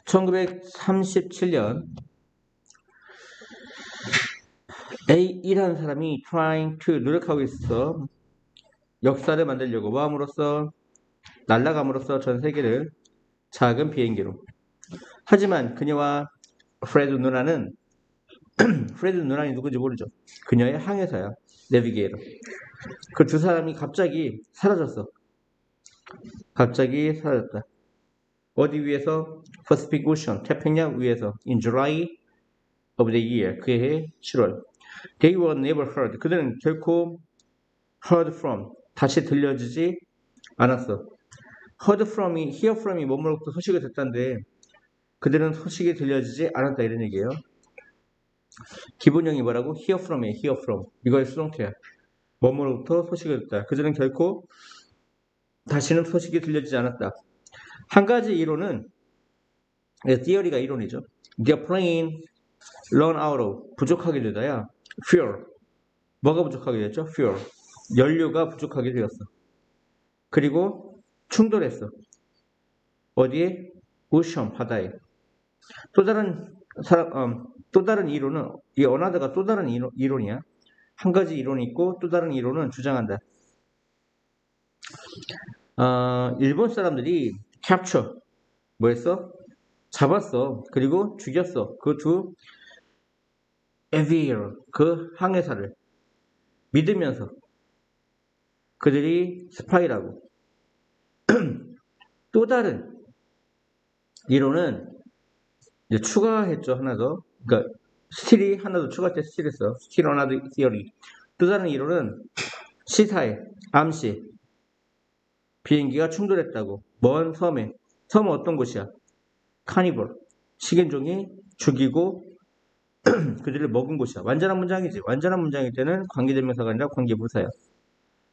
1937년 A이라는 사람이 trying to 노력하고 있어. 역사를 만들려고 모함으로써 날아감으로써 전 세계를 작은 비행기로. 하지만 그녀와 프레드 누나는 프레드 누나는 누군지 모르죠. 그녀의 항해사야. 내비게이터. 그 두 사람이 갑자기 사라졌어. 갑자기 사라졌다. 어디 위에서? Pacific Ocean, 태평양 위에서. In July of the year, 그해 7월. They were never heard. 그들은 결코 heard from, 다시 들려주지 않았어. heard from이, hear from이 뭐뭐로부터 소식을 듣다인데 그들은 소식이 들려주지 않았다 이런 얘기예요. 기본형이 뭐라고? hear from이에요. hear from. 이거의 수동태야. 뭐뭐로부터 소식을 듣다. 그들은 결코 다시는 소식이 들려주지 않았다. 한 가지 이론은 theory가 이론이죠. Their plane run out of, 부족하게 되다야. fuel. 뭐가 부족하게 됐죠? fuel. 연료가 부족하게 되었어. 그리고 충돌했어. 어디에? 오션, 바다에. 또 다른 이론은, 이 어나더가 또 다른 이론이야. 한 가지 이론이 있고 또 다른 이론은 주장한다. 일본 사람들이 capture, 뭐 했어? 잡았어. 그리고 죽였어. 그 두 에비어, 그 항해사를 믿으면서 그들이 스파이라고. 또 다른 이론은 이제 추가했죠. 하나 더. 그러니까 스틸이 하나 더 추가했죠. 스틸했어. 스틸 어나더 티어리. 또 다른 이론은 시사에, 암시, 비행기가 충돌했다고. 먼 섬에. 섬은 어떤 곳이야? 카니벌. 식인종이 죽이고 그들을 먹은 곳이야. 완전한 문장이지. 완전한 문장일 때는 관계대명사가 아니라 관계부사야.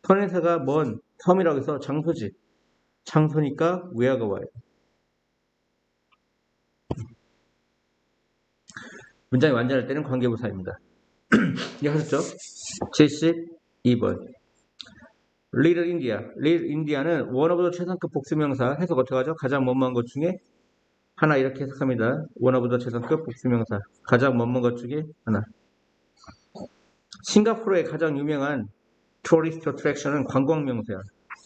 선행사가 먼 섬이라고 해서 장소지. 장소니까 where가 와요. 문장이 완전할 때는 관계부사입니다. 이해하셨죠? 72번. Little India. Little India는 원어보다 최상급 복수명사. 해석 어떻게 하죠? 가장 먼먼 것 중에 하나 이렇게 해석합니다. 원어보다 최상급 복수명사. 가장 먼먼 것 중에 하나. 싱가포르의 가장 유명한 tourist attraction은 관광명소야.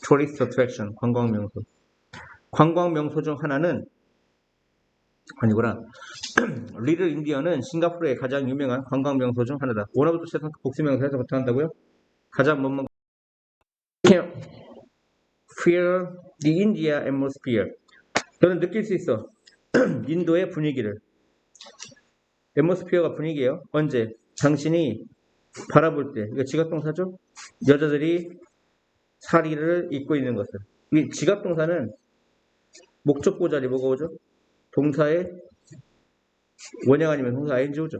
tourist attraction, 관광명소. 관광명소 중 하나는 아니구나. 리틀 인디언은 싱가포르의 가장 유명한 관광명소 중 하나다. 원어부터 최상급 복수명사에서 부터 한다고요? 가장 먼먼 feel the India atmosphere. 너는 느낄 수 있어. 인도의 분위기를. atmosphere가 분위기예요. 언제? 당신이 바라볼 때. 이거 지각동사죠? 여자들이 사리를 입고 있는 것을. 이 지각동사는 목적보 자리 뭐가 오죠? 동사의 원형 아니면 동사 ing 오죠.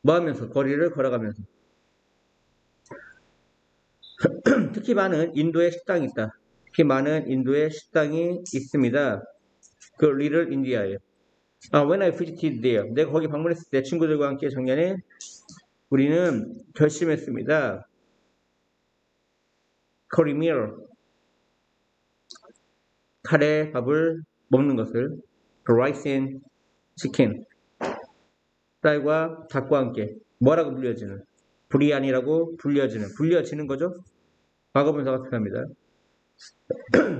뭐 하면서? 거리를 걸어가면서. 특히 많은 인도의 식당이 있다. 특히 많은 인도의 식당이 있습니다. 그 리틀 인디아예요. When I visited there. 내가 거기 방문했을 때 친구들과 함께 작년에 우리는 결심했습니다. curry meal. 카레 밥을 먹는 것을 rice and chicken. 쌀과 닭과 함께 뭐라고 불려지는? 브리안이라고 불려지는 거죠. 과거분사가 필요합니다.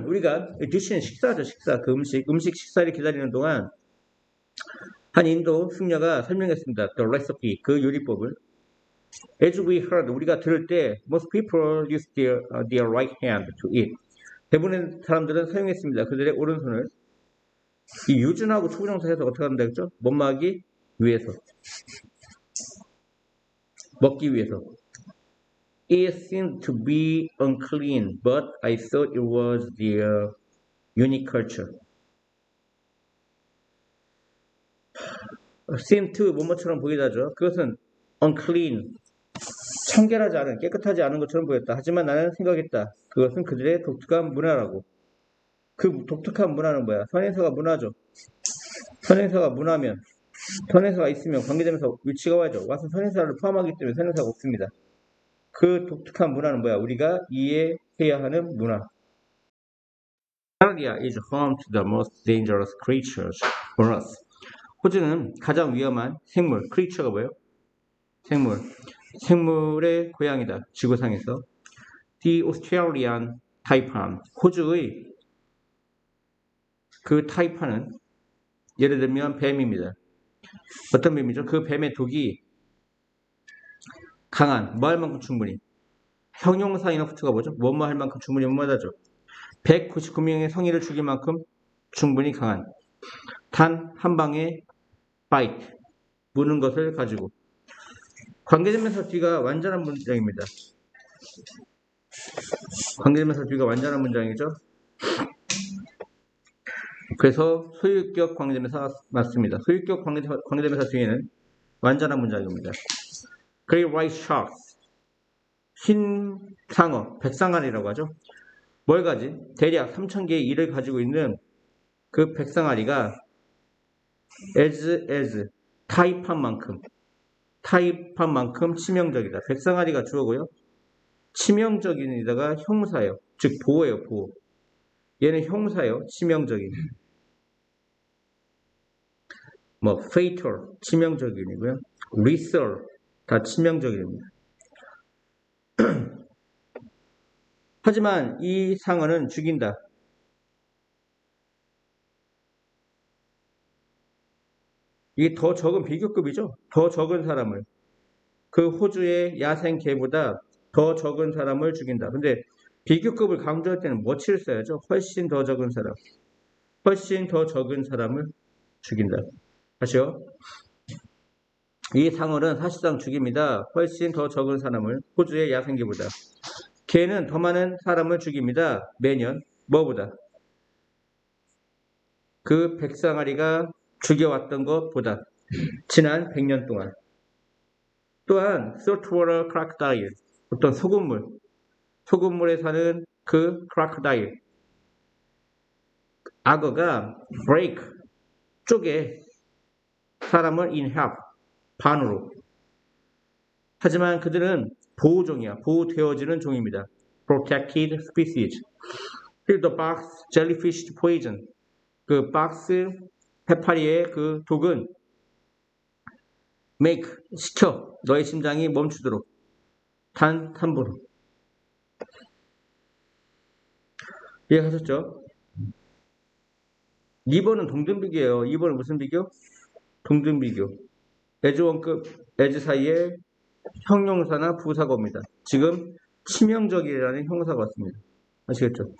우리가 디시는 식사죠. 식사. 그 음식 식사를 기다리는 동안 한 인도 숙녀가 설명했습니다. The recipe, 그 요리법을. As we heard, 우리가 들을 때 most people use their right hand to eat. 대부분의 사람들은 사용했습니다. 그들의 오른손을. 이 유준하고 초부정사 해서 어떻게 한다 했죠? 못마기 위해서. 먹기 위해서. It seemed to be unclean, but I thought it was their unique culture. seem to 뭐뭐처럼 보이다죠. 그것은 unclean, 청결하지 않은, 깨끗하지 않은 것처럼 보였다. 하지만 나는 생각했다. 그것은 그들의 독특한 문화라고. 그 독특한 문화는 뭐야? 선행사가 문화죠. 선행사가 문화면, 선행사가 있으면 관계되면서 위치가 와야죠. 와서 선행사를 포함하기 때문에 선행사가 없습니다. 그 독특한 문화는 뭐야? 우리가 이해해야 하는 문화. Australia is home to the most dangerous creatures on Earth. 호주는 가장 위험한 생물, creature가 뭐예요? 생물. 생물의 고향이다. 지구상에서. The Australian taipan. 호주의 그 타이판은 예를 들면 뱀입니다. 어떤 뱀이죠? 그 뱀의 독이 강한, 뭐 할 만큼 충분히. 형용사 이너프트가 뭐죠? 뭐뭐 할 만큼 충분히 뭐뭐하죠. 199명의 성의를 죽일 만큼 충분히 강한. 단 한 방에 bite, 무는 것을 가지고. 관계대명사 뒤가 완전한 문장입니다. 관계대명사 뒤가 완전한 문장이죠. 그래서 소유격 관계대명사 맞습니다. 소유격 관계대명사 뒤에는 완전한 문장입니다. Great white sharks, 흰 상어, 백상아리라고 하죠. 뭘 가진? 대략 3,000개의 이를 가지고 있는 그 백상아리가 as 타입한 만큼 치명적이다. 백상아리가 주어고요. 치명적인이다가 형사예요. 즉 보호예요. 보호. 얘는 형사예요. 치명적인. 뭐 fatal 치명적인이고요. lethal 다 치명적인입니다. 하지만 이 상어는 죽인다. 이게 더 적은 비교급이죠. 더 적은 사람을. 그 호주의 야생 개보다 더 적은 사람을 죽인다. 근데 비교급을 강조할 때는 뭐치를 써야죠? 훨씬 더 적은 사람. 훨씬 더 적은 사람을 죽인다. 다시요. 이 상어는 사실상 죽입니다. 훨씬 더 적은 사람을. 호주의 야생 개보다. 개는 더 많은 사람을 죽입니다. 매년. 뭐보다? 그 백상아리가 죽여왔던 것보다 지난 100년 동안. 또한 saltwater crocodile, 어떤 소금물에 사는 그 crocodile, 악어가 break, 쪼개 사람을 in half, 반으로. 하지만 그들은 보호종이야. 보호되어지는 종입니다. protected species. 그리고 the box jellyfish poison, 그 박스 해파리의 그 독은 make, 시켜 너의 심장이 멈추도록 단 3분. 이해하셨죠? 2번은 동등비교예요. 2번은 무슨 비교? 동등비교. 애즈원급, 애즈 사이에 형용사나 부사가 옵니다. 지금 치명적이라는 형사가 왔습니다. 아시겠죠?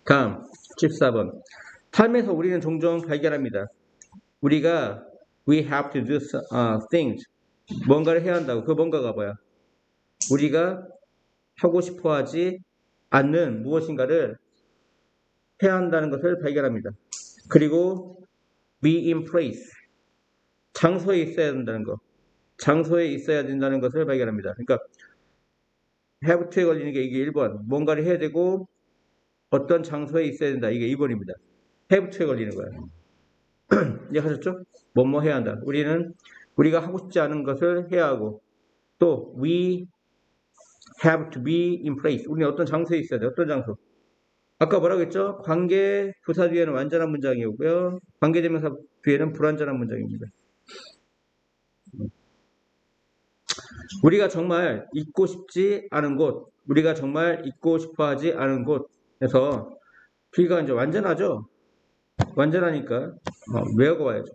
다음 14번. 삶에서 우리는 종종 발견합니다. 우리가 we have to do things, 뭔가를 해야 한다고. 그 뭔가가 뭐야? 우리가 하고 싶어 하지 않는 무엇인가를 해야 한다는 것을 발견합니다. 그리고 be in place, 장소에 있어야 된다는 것. 장소에 있어야 된다는 것을 발견합니다. 그러니까 have to에 걸리는 게 이게 1번. 뭔가를 해야 되고 어떤 장소에 있어야 된다. 이게 2번입니다. have to에 걸리는 거예요. 이해하셨죠? 뭐뭐 해야 한다. 우리가 하고 싶지 않은 것을 해야 하고, 또 we have to be in place. 우리는 어떤 장소에 있어야 돼. 어떤 장소. 아까 뭐라고 했죠? 관계 부사 뒤에는 완전한 문장이고요. 관계대명사 뒤에는 불완전한 문장입니다. 우리가 정말 있고 싶지 않은 곳, 우리가 정말 있고 싶어 하지 않은 곳에서 뒤가 이제 완전하죠? 완전하니까 외우고 와야죠.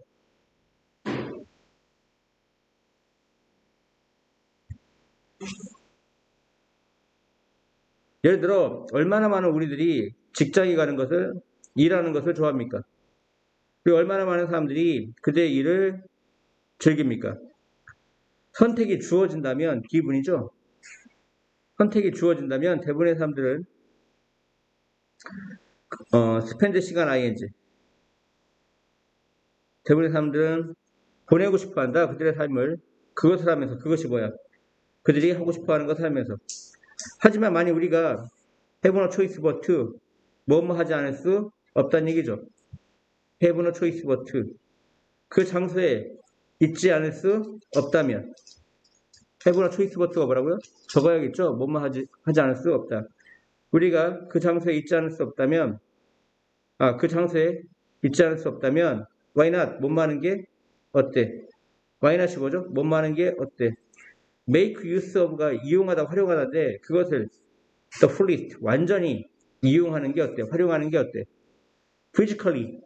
예를 들어 얼마나 많은 우리들이 직장에 가는 것을, 일하는 것을 좋아합니까? 그리고 얼마나 많은 사람들이 그들의 일을 즐깁니까? 선택이 주어진다면 기분이죠. 선택이 주어진다면 대부분의 사람들은 스펜드 시간 ing, 대부분의 사람들은 보내고 싶어한다. 그들의 삶을 그것을 하면서. 그것이 뭐야? 그들이 하고 싶어하는 것을 하면서. 하지만 만약 우리가 have no choice but to, 뭐뭐 하지 않을 수 없다는 얘기죠. have no choice but to, 그 장소에 있지 않을 수 없다면 해부나 초이스 버트가 뭐라고요? 적어야겠죠? 뭐만 하지 않을 수 없다. 우리가 그 장소에 있지 않을 수 없다면, 그 장소에 있지 않을 수 없다면, why not? 뭐만 하는 게 어때? why not이 뭐죠? 뭐만 하는 게 어때? make use of가 이용하다, 활용하다인데, 그것을 the fullest, 완전히 이용하는 게 어때? 활용하는 게 어때? physically,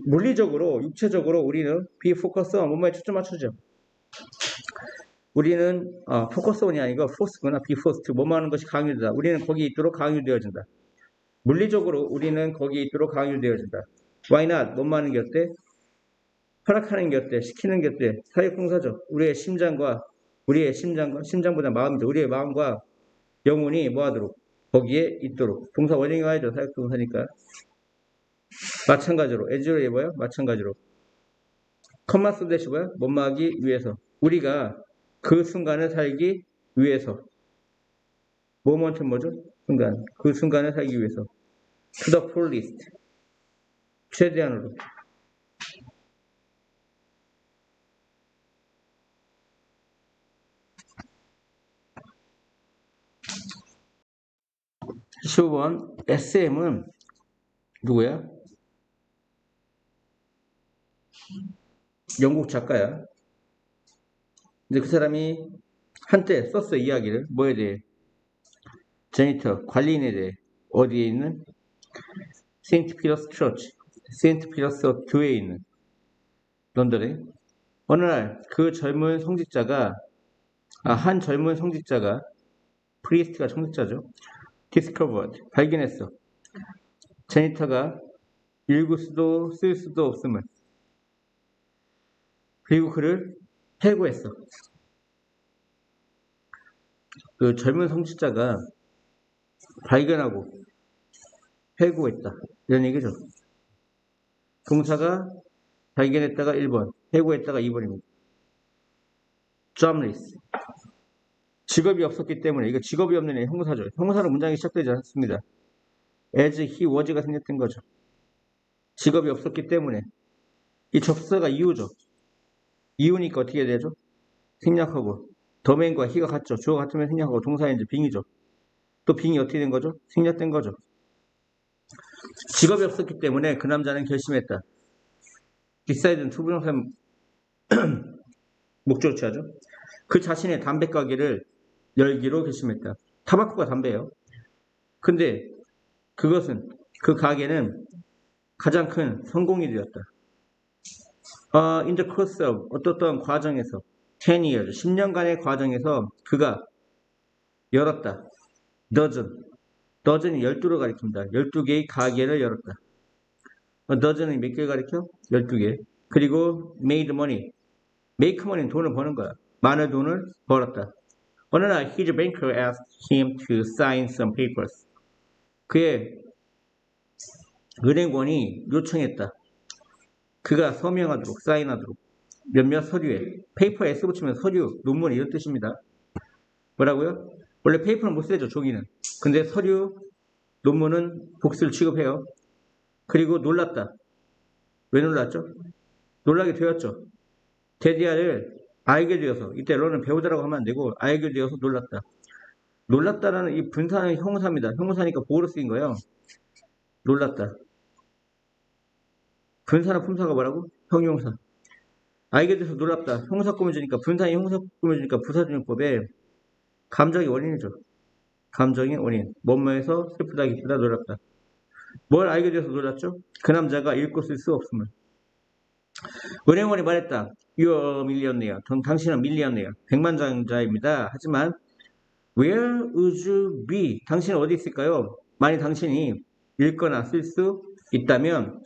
물리적으로, 육체적으로 우리는 be focused on, 뭐만에 초점 맞추죠. 우리는 focus on이 아니고 force구나. be forced, 뭐만 하는 것이 강요되다. 우리는 거기에 있도록 강요되어진다. 물리적으로 우리는 거기에 있도록 강요되어진다. why not? 뭐만 하는 게 어때? 허락하는 게 어때? 시키는 게 어때? 사역동사죠. 우리의 심장보다 마음이죠. 우리의 마음과 영혼이 뭐하도록? 거기에 있도록. 동사 원형이 와야죠. 사역동사니까. 마찬가지로. as로 해봐요. 마찬가지로. 컴마 쓰듯이 뭐야? 뭐하기 위해서. 우리가 그 순간을 살기 위해서. 모먼트 뭐죠? 순간. 그 순간을 살기 위해서. to the fullest. 최대한으로. 시호번 SM은 누구야? 영국 작가야. 근데 그 사람이 한때 썼어, 이야기를. 뭐에 대해? 제니터, 관리인에 대해. 어디에 있는? 세인트 피터스 처치, 세인트 피터스 교회에 있는 런던에. 어느 날 그 젊은 성직자가, 한 젊은 성직자가, 프리스트가 성직자죠. discovered, 발견했어. 제니터가 읽을 수도 쓸 수도 없음을. 그리고 그를 해고했어. 그 젊은 성직자가 발견하고 해고했다. 이런 얘기죠. 동사가 발견했다가 1번, 해고했다가 2번입니다. jobless. 직업이 없었기 때문에, 이거 직업이 없는 애 형사죠. 형사로 문장이 시작되지 않습니다. as he was가 생겼던 거죠. 직업이 없었기 때문에. 이 접수가 이유죠. 이유니까 어떻게 되죠? 생략하고. 더맨과 he가 같죠. 주어가 같으면 생략하고 동사는 이제 빙이죠. 또 빙이 어떻게 된 거죠? 생략된 거죠. 직업이 없었기 때문에 그 남자는 결심했다. decid는 투부정사 목적을 취하죠. 그 자신의 담배 가게를 열기로 결심했다. 타바코가 담배예요. 근데 그것은, 그 가게는 가장 큰 성공이 되었다. in the course of, 어떤 과정에서 10 years, 10년간의 과정에서 그가 열었다. dozen이 12를 가리킵니다. 12개의 가게를 열었다. dozen이 몇 개를 가리켜? 12개. 그리고 made money. make money는 돈을 버는 거야. 많은 돈을 벌었다. 어느 날 his banker asked him to sign some papers. 그의 은행원이 요청했다. 그가 서명하도록, 사인하도록. 몇몇 서류에. 페이퍼 S 붙이면 서류, 논문 이런 뜻입니다. 뭐라고요? 원래 페이퍼는 못 쓰죠, 종이는. 근데 서류, 논문은 복수를 취급해요. 그리고 놀랐다. 왜 놀랐죠? 놀라게 되었죠. 데디아를 알게 되어서, 이때 너는 배우자라고 하면 안 되고, 알게 되어서 놀랐다. 놀랐다라는 이 분사는 형사입니다. 형사니까 보호로 쓰인 거예요. 놀랐다. 분사나 품사가 뭐라고? 형용사. 알게 돼서 놀랍다. 형사 꾸며주니까, 분사이 형사 꾸며주니까 부사준용법에 감정의 원인이죠. 감정의 원인. 뭐뭐해서 슬프다, 기쁘다, 놀랍다. 뭘 알게 돼서 놀랐죠? 그 남자가 읽고 쓸 수 없음을. 은행원이 말했다. You're a millionaire. 당신은 밀리언네어. 백만장자입니다. 하지만 Where would you be? 당신은 어디 있을까요? 만약 당신이 읽거나 쓸 수 있다면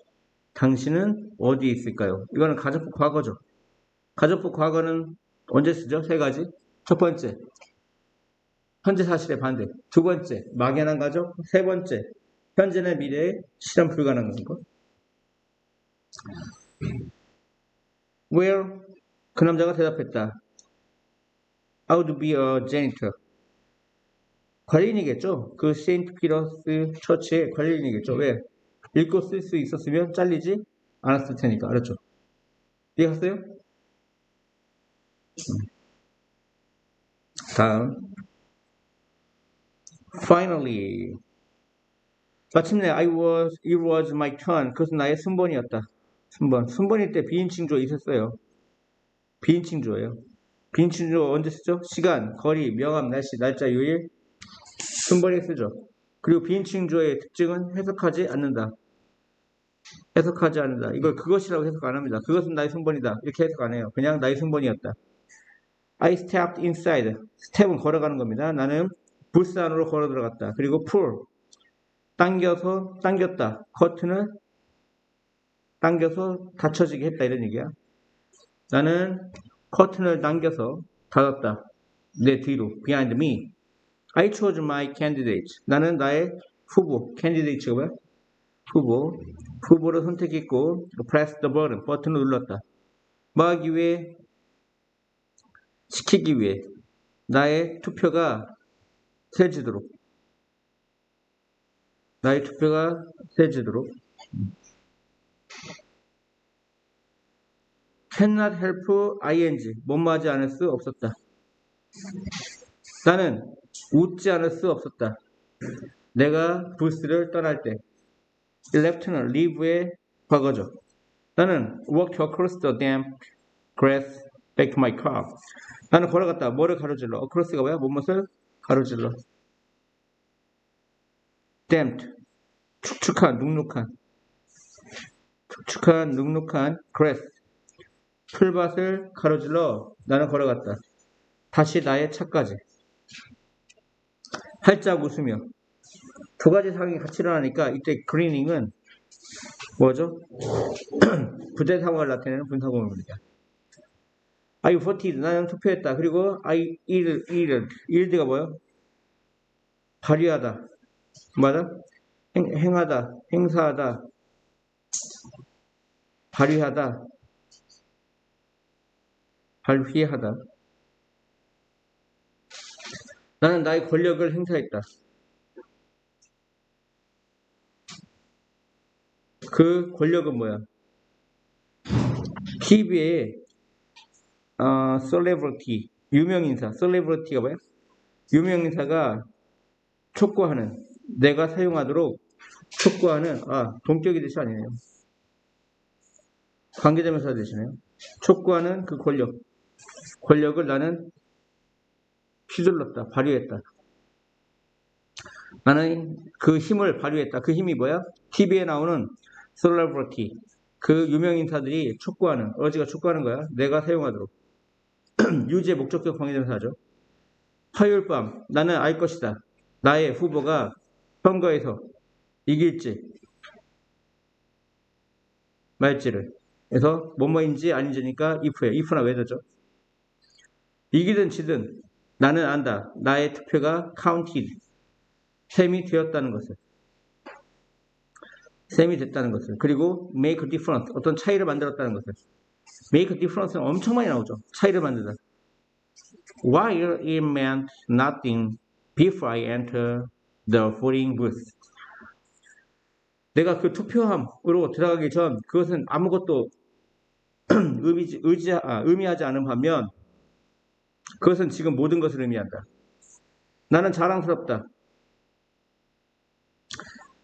당신은 어디 있을까요? 이거는 가정법 과거죠. 가정법 과거는 언제 쓰죠? 세 가지. 첫 번째, 현재 사실의 반대. 두 번째, 막연한 가정. 세 번째, 현재나 미래의 실현 불가능한 거. Where? 그 남자가 대답했다. I would be a janitor. 관리인이겠죠? 그 세인트 피터스 처치의 관리인이겠죠? 왜? 읽고 쓸 수 있었으면 잘리지 않았을 테니까. 알았죠? 이해갔어요? 다음. Finally. 마침내 it was my turn. 그것은 나의 순번이었다. 순번일 때 비인칭주어 있었어요. 비인칭주어예요. 비인칭주어 언제 쓰죠? 시간, 거리, 명암, 날씨, 날짜, 요일. 순번에 쓰죠. 그리고 비인칭주어의 특징은 해석하지 않는다. 해석하지 않는다. 이걸 그것이라고 해석 안 합니다. 그것은 나의 순번이다. 이렇게 해석 안 해요. 그냥 나의 순번이었다. I stepped inside. 스텝은 걸어가는 겁니다. 나는 부스 안으로 걸어 들어갔다. 그리고 pull. 당겼다. 커튼을 당겨서 닫혀지게 했다. 이런 얘기야. 나는 커튼을 당겨서 닫았다. 내 뒤로. Behind me. I chose my candidate. 나는 나의 후보. candidate가 뭐야? 후보를 선택했고 press the button. 버튼을 눌렀다. 뭐 하기 위해? 시키기 위해. 나의 투표가 세지도록. cannot help ing. 뭐뭐하지 않을 수 없었다. 나는 웃지 않을 수 없었다. 내가 부스를 떠날 때. left는 leave의 과거죠. 나는 walked across the damp grass back to my car. 나는 걸어갔다. 뭐를 가로질러? across가 뭐야? 무엇을 가로질러. damp, 축축한, 눅눅한 grass, 풀밭을 가로질러 나는 걸어갔다. 다시 나의 차까지. 활짝 웃으며. 두 가지 상황이 같이 일어나니까 이때 그리닝은 뭐죠? 부재 상황을 나타내는 분사구문입니다. I voted. 나는 투표했다. 그리고 I yield가 뭐요? 발휘하다. 맞아? 행하다, 행사하다, 발휘하다, 발휘하다. 나는 나의 권력을 행사했다. 그 권력은 뭐야? TV에 celebrity, 유명인사, celebrity가 뭐야? 유명인사가 촉구하는, 내가 사용하도록 촉구하는, 동격이 대시 아니네요. 관계대명사 대시네요. 촉구하는 그 권력을 나는 휘둘렀다, 발휘했다. 나는 그 힘을 발휘했다. 그 힘이 뭐야? TV에 나오는 celebrity, 그 유명인사들이 촉구하는, 어지가 촉구하는 거야. 내가 사용하도록. 유지의 목적격 관계대명사죠. 화요일 밤 나는 알 것이다. 나의 후보가 선거에서 이길지 말지를. 그래서 뭐뭐인지 아닌지니까 if나 whether죠. 이기든 지든 나는 안다. 나의 투표가 counted. 셈이 되었다는 것을. 셈이 됐다는 것을. 그리고 make a difference. 어떤 차이를 만들었다는 것을. make a difference는 엄청 많이 나오죠. 차이를 만들다. While it meant nothing before I entered the voting booth. 내가 그 투표함으로 들어가기 전 그것은 아무것도 의미하지 않은 반면 그것은 지금 모든 것을 의미한다. 나는 자랑스럽다.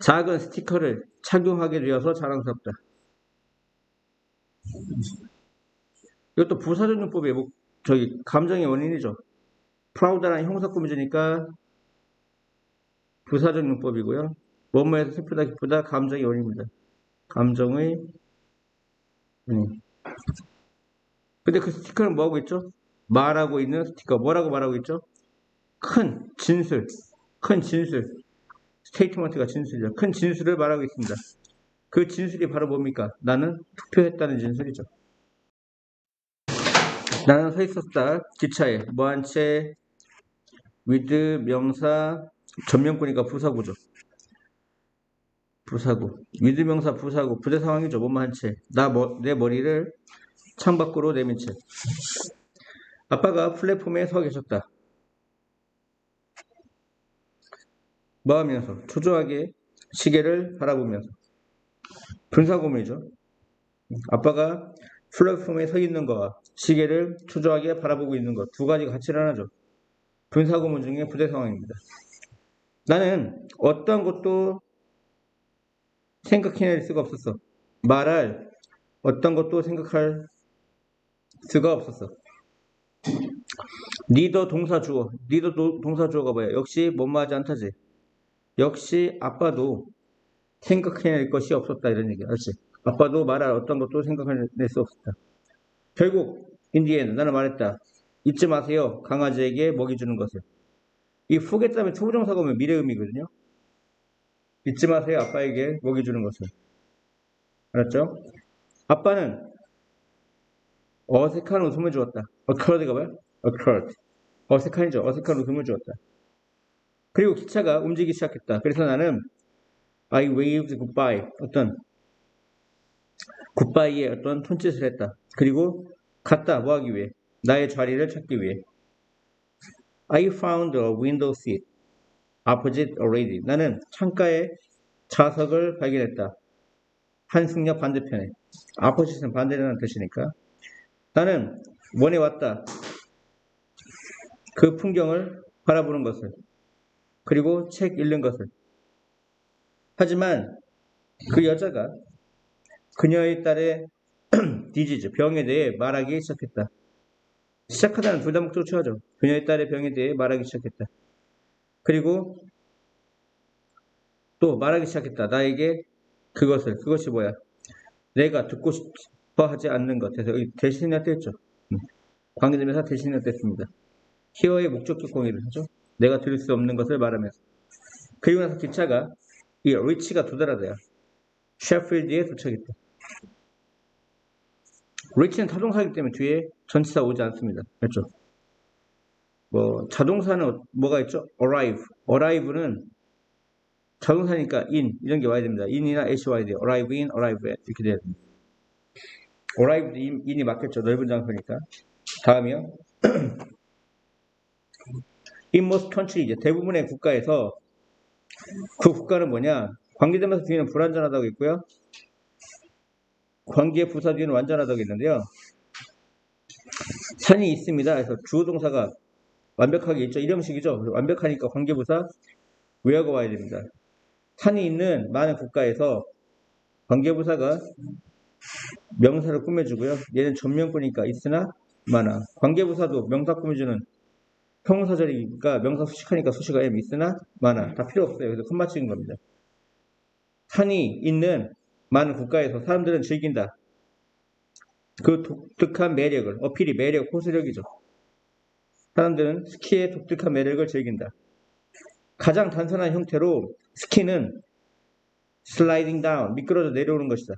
작은 스티커를 착용하게 되어서 자랑스럽다. 이것도 부사적용법의 감정의 원인이죠. proud라는 형사 꾸며주니까 부사적용법이고요. 뭐뭐에서 슬프다 기쁘다 감정의 원인입니다. 감정의 원인. 근데 그 스티커는 뭐하고 있죠? 말하고 있는 스티커. 뭐라고 말하고 있죠? 큰 진술. 스테이트먼트가 진술이죠. 큰 진술을 말하고 있습니다. 그 진술이 바로 뭡니까? 나는 투표했다는 진술이죠. 나는 서 있었다. 기차에. 뭐한 채 with 명사 전면구니까 부사구죠. 부사구. with 명사 부사구. 부대 상황이죠. 뭐한 채. 내 머리를 창밖으로 내민 채. 아빠가 플랫폼에 서 계셨다. 뭐 하면서? 초조하게 시계를 바라보면서. 분사구문이죠. 아빠가 플랫폼에 서 있는 거와 시계를 초조하게 바라보고 있는 것. 두 가지가 같이 일어나죠. 분사구문 중에 부대 상황입니다. 나는 어떤 것도 생각해낼 수가 없었어. 말할 어떤 것도 생각할 수가 없었어. 니더 동사 주어. 니더 동사 주어가 뭐야? 역시 뭐뭐하지 않다지. 역시 아빠도 생각해낼 것이 없었다 이런 얘기야. 그렇지? 아빠도 말할 어떤 것도 생각해낼 수 없었다. 결국 인디에는 나는 말했다. 잊지 마세요. 강아지에게 먹이 주는 것을. 이 후겠다면 초부정사가 오면 미래음이거든요. 잊지 마세요. 아빠에게 먹이 주는 것을. 알았죠? 아빠는 어색한 웃음을 주었다. occurred가 뭐야? occurred. 어색한이죠. 어색한 웃음을 주었다. 그리고 기차가 움직이기 시작했다. 그래서 나는 I waved goodbye. 어떤 굿바이의 어떤 손짓을 했다. 그리고 갔다. 뭐 하기 위해? 나의 자리를 찾기 위해. I found a window seat opposite a lady. 나는 창가에 좌석을 발견했다. 한 승려 반대편에. opposite는 반대라는 뜻이니까. 나는 원해 왔다. 그 풍경을 바라보는 것을. 그리고 책 읽는 것을. 하지만 그 여자가 그녀의 딸의 디지즈, 병에 대해 말하기 시작했다. 시작하다는 둘 다 목적을 취하죠. 그녀의 딸의 병에 대해 말하기 시작했다. 그리고 또 말하기 시작했다. 나에게 그것이 뭐야? 내가 듣고 싶어 하지 않는 것. 그래서 대신이나 뗐죠. 관계되면서 대신이나 뗐습니다. 히어의 목적격 공유를 하죠. 내가 들을 수 없는 것을 말하면서. 그리고 나서 기차가 이 리치가 도달하다야. 셰필드에 도착했다. 리치는 타동사이기 때문에 뒤에 전치사 오지 않습니다. 그렇죠? 뭐 자동사는 뭐가 있죠? arrive. arrive는 자동사니까 in 이런 게 와야 됩니다. in이나 s 와야 돼요. arrive in, arrive at 이렇게 돼야 됩니다. arrive in이 맞겠죠. 넓은 장소니까. 다음이요. in most country 이제 대부분의 국가에서 그 국가는 뭐냐? 관계되면서 뒤에는 불완전하다고 있고요. 관계 부사 뒤에는 완전하다고 있는데요. 산이 있습니다. 그래서 주어 동사가 완벽하게 있죠. 이 형식이죠. 완벽하니까 관계부사 where가 와야 됩니다. 산이 있는 많은 국가에서 관계부사가 명사를 꾸며주고요. 얘는 전면구니까 있으나 많아. 관계부사도 명사 꾸며주는 형용사절이니까 명사 수식하니까 수식어 M 있으나 많아. 다 필요 없어요. 그래서 손맞추는 겁니다. 산이 있는 많은 국가에서 사람들은 즐긴다. 그 독특한 매력을, 어필이 매력, 호소력이죠. 사람들은 스키의 독특한 매력을 즐긴다. 가장 단순한 형태로 스키는 슬라이딩 다운, 미끄러져 내려오는 것이다.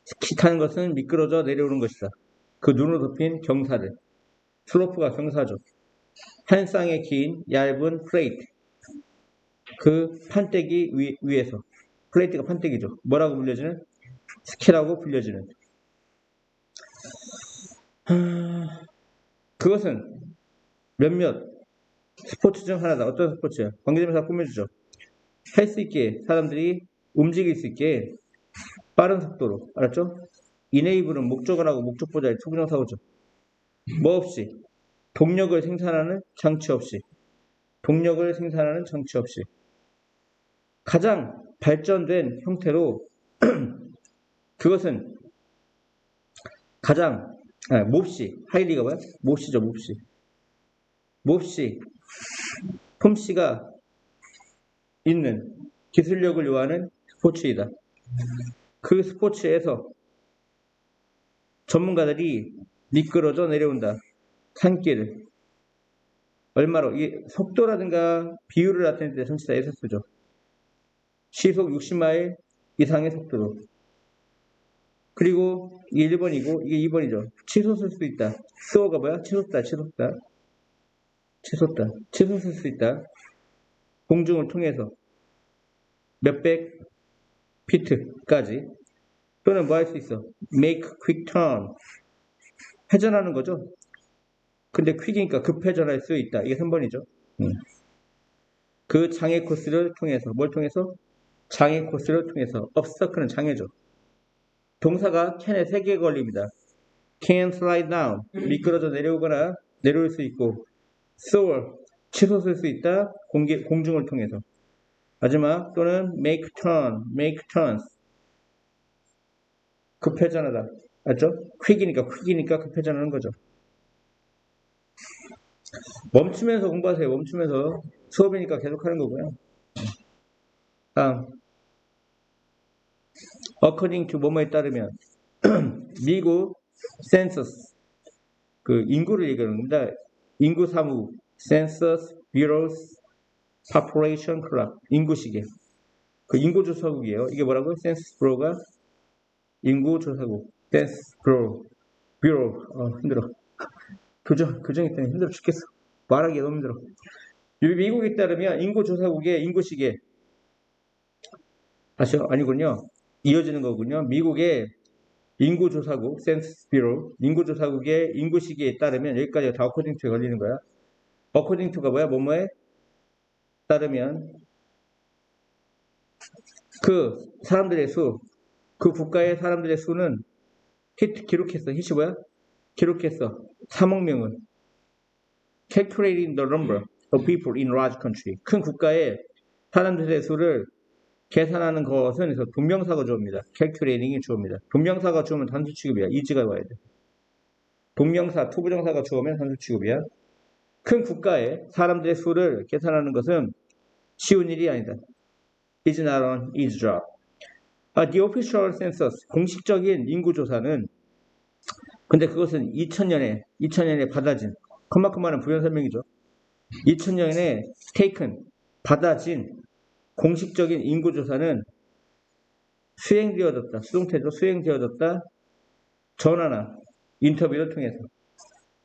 스키 타는 것은 미끄러져 내려오는 것이다. 그 눈으로 덮인 경사를. 슬로프가 경사죠. 한 쌍의 긴 얇은 플레이트. 그 판때기 위에서. 플레이트가 판때기죠. 뭐라고 불려지는? 스키라고 불려지는. 그것은 몇몇 스포츠 중 하나다. 어떤 스포츠야? 관계대명사 꾸며주죠. 할 수 있게 사람들이 움직일 수 있게 빠른 속도로. 알았죠? 이네이블은 목적을 하고 목적보다의 초부정사고죠. 뭐 없이 동력을 생산하는 장치 없이 동력을 생산하는 장치 없이 가장 발전된 형태로 그것은 가장 몹시 하이리가 뭐야? 몹시죠. 몹시 폼씨가 있는 기술력을 요하는 스포츠이다. 그 스포츠에서 전문가들이 미끄러져 내려온다. 산길을. 얼마로? 이 속도라든가 비율을 나타낼 때 전치사 에서 쓰죠. 시속 60마일 이상의 속도로. 그리고 이게 1번이고 이게 2번이죠. 치솟을 수 있다. 수어가 뭐야? 치솟다. 치솟을 수 있다. 공중을 통해서 몇백 피트까지 또는 뭐 할 수 있어? make quick turn. 회전하는 거죠. 근데 quick이니까 급회전할 수 있다. 이게 3번이죠. 그 장애 코스를 통해서 뭘 통해서? 장애 코스를 통해서 obstacle는 장애죠. 동사가 can에 3개 걸립니다. can slide down. 미끄러져 내려오거나 내려올 수 있고 soar. 치솟을 수 있다. 공중을 통해서. 마지막 또는 make turns. 급회전하다. 맞죠? quick이니까 급회전하는 거죠. 멈추면서 공부하세요. 멈추면서 수업이니까 계속 하는 거고요. 다음 according to 뭐뭐에 따르면 미국 census 그 인구를 얘기합니다. 인구 사무 census bureau's population clock 인구시계 그 인구조사국이에요. 이게 뭐라고요? census bureau가 인구조사국 census bureau 힘들어. 교정이 때문에 힘들어 죽겠어. 말하기 너무 힘들어. 미국에 따르면 인구조사국의 인구시계 아니군요. 이어지는 거군요. 미국의 인구조사국, 센서스 뷰로, 인구조사국의 인구시기에 따르면 여기까지가 다 어코딩 투에 걸리는 거야. 어코딩 투가 뭐야? 뭐뭐에 따르면 그 사람들의 수, 그 국가의 사람들의 수는 기록했어. 히시 뭐야? 기록했어. 3억 명은. Calculating the number of people in large country. 큰 국가의 사람들의 수를 계산하는 것은 그래서 분명사가 주어입니다. calculating이 주어입니다. 분명사가 주어면 단수 취급이야. is가 와야 돼. 동명사, 투부정사가 주어면 단수 취급이야. 큰 국가의 사람들의 수를 계산하는 것은 쉬운 일이 아니다. is not an easy job. The official census, 공식적인 인구조사는 근데 그것은 2000년에 받아진 컴마컴마는 부연 설명이죠. 2000년에 taken, 받아진 공식적인 인구조사는 수행되어졌다. 수동태죠. 수행되어졌다. 전화나 인터뷰를 통해서.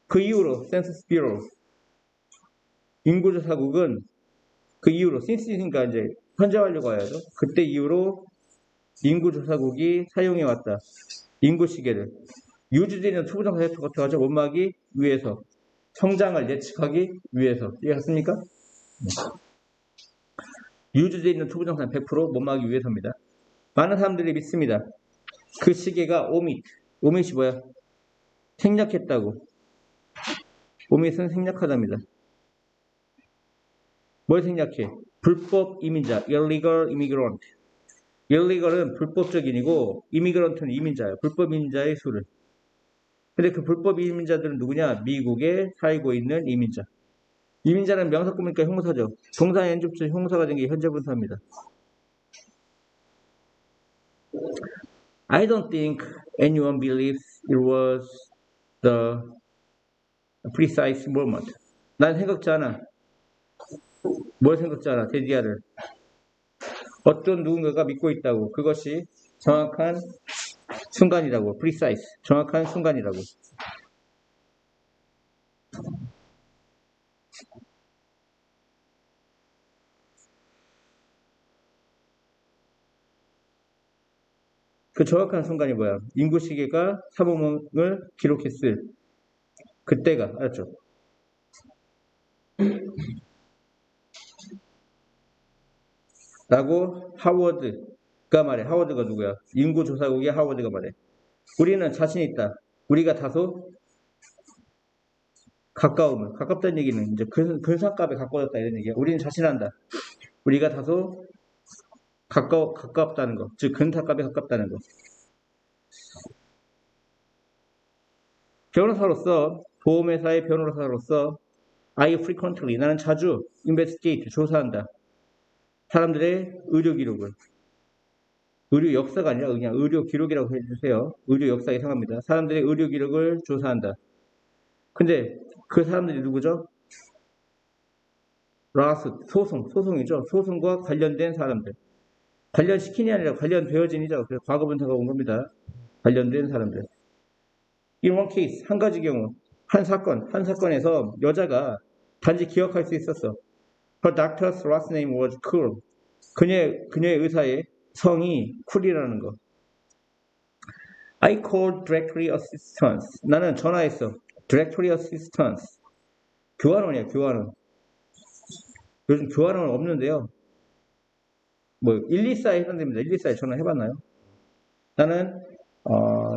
그 이후로 센서스 뷰로 인구조사국은 그 이후로 since니까 이제 현재 완료가 와야죠. 그때 이후로 인구조사국이 사용해왔다. 인구시계를 유지되는 투부정사 해프 같은 거죠. 원막이 위에서 성장을 예측하기 위해서 이해했습니까? 유지되어 있는 투부정사는 100% 못막이 위해서입니다. 많은 사람들이 믿습니다. 그 시계가 오밋이 뭐야? 생략했다고. 오밋은 생략하답니다. 뭘 생략해? 불법 이민자, illegal immigrant. illegal은 불법적인이고 immigrant는 이민자예요. 불법 이민자의 수를. 근데 그 불법 이민자들은 누구냐? 미국에 살고 있는 이민자. 이민자는 명사 꾸미니까 형용사죠. 동사의 연접수 형용사가 된 게 현재 분사입니다. I don't think anyone believes it was the precise moment. 난 생각지 않아. 뭘 생각지 않아? 데디아를. 어떤 누군가가 믿고 있다고. 그것이 정확한 순간이라고. precise. 정확한 순간이라고. 그 정확한 순간이 뭐야? 인구시계가 사범을 기록했을 그때가 알았죠? 라고 하워드가 말해. 하워드가 누구야? 인구조사국의 하워드가 말해. 우리는 자신 있다. 우리가 다소 가깝다는 얘기는 이제 근사값에 가까워졌다 이런 얘기야. 우리는 자신한다. 우리가 다소 가깝다는 거. 즉 근사값에 가깝다는 거. 변호사로서 보험회사의 변호사로서 I frequently 나는 자주 investigate 조사한다. 사람들의 의료 기록을 의료 역사가 아니라 그냥 의료 기록이라고 해주세요. 의료 역사 이상합니다. 사람들의 의료 기록을 조사한다. 근데 그 사람들이 누구죠? 소송이죠. 소송과 관련된 사람들. 관련시키니 아니라 관련되어진이죠. 그래서 과거분사가 온 겁니다. 관련된 사람들. In one case, 한 가지 경우, 한 사건에서 여자가 단지 기억할 수 있었어. Her doctor's last name was Cool. 그녀의 의사의 성이 쿨이라는 거. I called directory assistance. 나는 전화했어. directory assistance. 교환원이야, 교환원. 요즘 교환원 없는데요. 124에 해당됩니다. 124에 전화해봤나요? 나는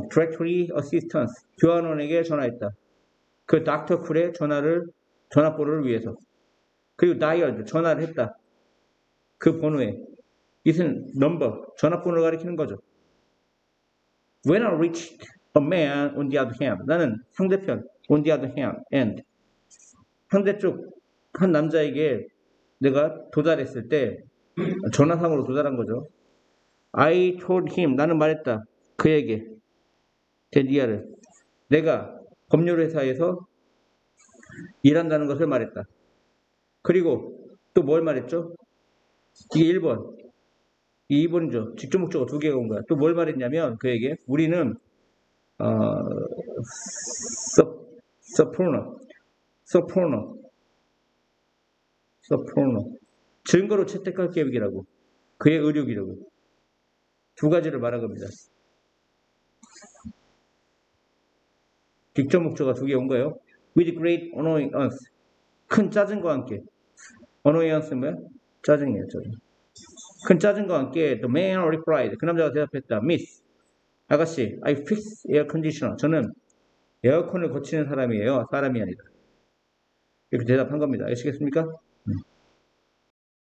directory assistance 교환원에게 전화했다. 그 닥터 쿨의 전화번호를 위해서. 그리고 dialed 전화를 했다. 그 번호에. 이것은 넘버 전화번호를 가리키는 거죠. When I reached a man on the other hand, 나는 상대편 on the other hand, 상대쪽 한 남자에게 내가 도달했을 때 전화상으로 도달한 거죠. I told him, 나는 말했다. 그에게 데디아를 내가 법률회사에서 일한다는 것을 말했다. 그리고 또 뭘 말했죠? 이게 1번. 이 2번이죠. 직접 목적어 두 개가 온 거야. 또 뭘 말했냐면 그에게 우리는 서포너 증거로 채택할 계획이라고 그의 의혹이라고 두 가지를 말한 겁니다. 직접 목적어가 두 개 온 거예요. With great annoyance 큰 짜증과 함께 annoyance는 뭐야? 짜증이에요. 짜증. 큰 짜증과 함께 the man replied 그 남자가 대답했다. Miss 아가씨 I fix air conditioner 저는 에어컨을 고치는 사람이에요. 사람이 아니다. 이렇게 대답한 겁니다. 아시겠습니까?